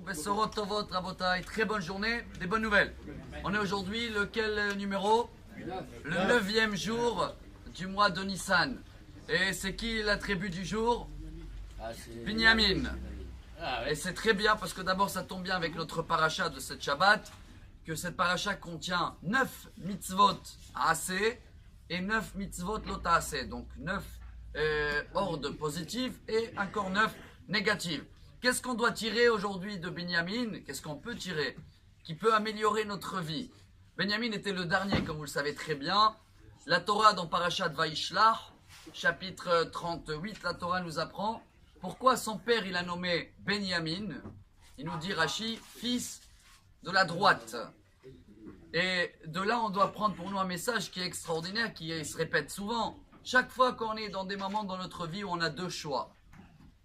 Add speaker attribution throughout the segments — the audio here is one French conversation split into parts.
Speaker 1: Besorot Tovot Rabotai, très bonne journée, des bonnes nouvelles. On est aujourd'hui lequel numéro? Le 9e jour du mois de Nissan. Et c'est qui la tribu du jour? Binyamin. Et c'est très bien parce que d'abord ça tombe bien avec notre paracha de cette Shabbat, que cette paracha contient 9 mitzvot assez et 9 mitzvot lot assez. Donc 9 ordres positifs et encore 9 négatifs. Qu'est-ce qu'on doit tirer aujourd'hui de Binyamin? Qu'est-ce qu'on peut tirer qui peut améliorer notre vie? Binyamin était le dernier, comme vous le savez très bien. La Torah dans Parashat Vaishlach, chapitre 38, la Torah nous apprend pourquoi son père il a nommé Binyamin. Il nous dit Rashi, fils de la droite. Et de là, on doit prendre pour nous un message qui est extraordinaire, qui se répète souvent. Chaque fois qu'on est dans des moments dans notre vie où on a deux choix,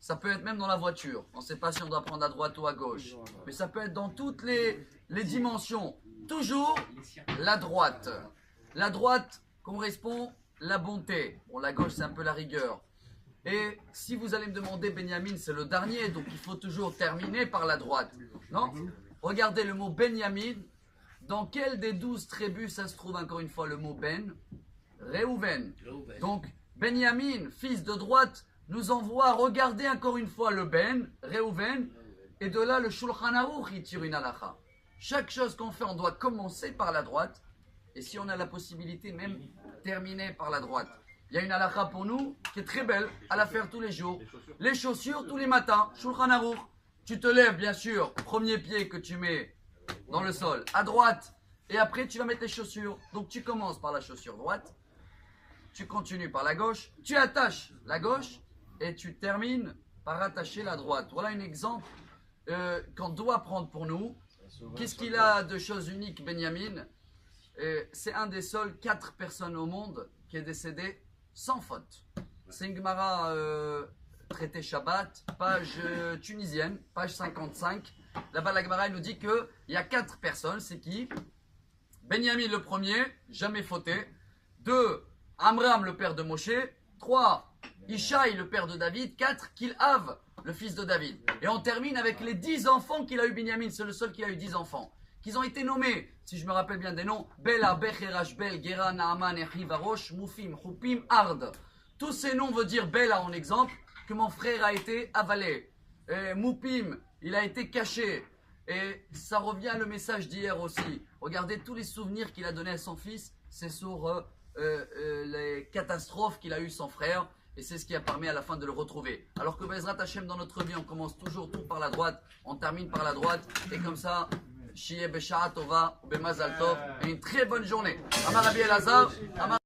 Speaker 1: ça peut être même dans la voiture. On ne sait pas si on doit prendre à droite ou à gauche. Mais ça peut être dans toutes les dimensions. Toujours la droite. La droite correspond la bonté. Bon, la gauche, c'est un peu la rigueur. Et si vous allez me demander, Binyamin, c'est le dernier, donc il faut toujours terminer par la droite. Non? Regardez le mot Binyamin. Dans quel des 12 tribus ça se trouve encore une fois le mot Ben? Réhouven. Donc, Binyamin, fils de droite, nous envoie regarder encore une fois le Ben, Réhouven, et de là le Shulchan Aruch, il tire une halakha. Chaque chose qu'on fait, on doit commencer par la droite, et si on a la possibilité, même terminer par la droite. Il y a une halakha pour nous qui est très belle, à la faire tous les jours. Les chaussures tous les matins, Shulchan Aruch. Tu te lèves, bien sûr, premier pied que tu mets dans le sol, à droite, et après tu vas mettre les chaussures. Donc tu commences par la chaussure droite, tu continues par la gauche, tu attaches la gauche, et tu termines par attacher la droite. Voilà un exemple qu'on doit prendre pour nous. Qu'est-ce qu'il a de choses uniques, Binyamin? C'est un des seuls 4 personnes au monde qui est décédé sans faute. C'est une Gemara traité Shabbat, page tunisienne, page 55. Là-bas, la Gemara nous dit qu'il y a 4 personnes. C'est qui? Binyamin le premier, jamais fauté. 2, Amram le père de Moshe. 3, Ishaï, le père de David. 4, Kilhav, le fils de David. Et on termine avec les 10 enfants qu'il a eu Binyamin. C'est le seul qui a eu 10 enfants. Qu'ils ont été nommés, si je me rappelle bien des noms, Bela, Becher, Ashbel, Gera, Naaman, Echi, Varosh, Moufim, Choupim, Ard. Tous ces noms veulent dire Bela en exemple, que mon frère a été avalé. Moupim, il a été caché. Et ça revient à le message d'hier aussi. Regardez tous les souvenirs qu'il a donnés à son fils. C'est sur les catastrophes qu'il a eues son frère. Et c'est ce qui a permis à la fin de le retrouver. Alors que Bezrat Hashem, dans notre vie, on commence toujours tout par la droite, on termine par la droite, et comme ça, Shiye Besha'a Tova, Bemazal Tov, et une très bonne journée. Amar Rabbi Elazar,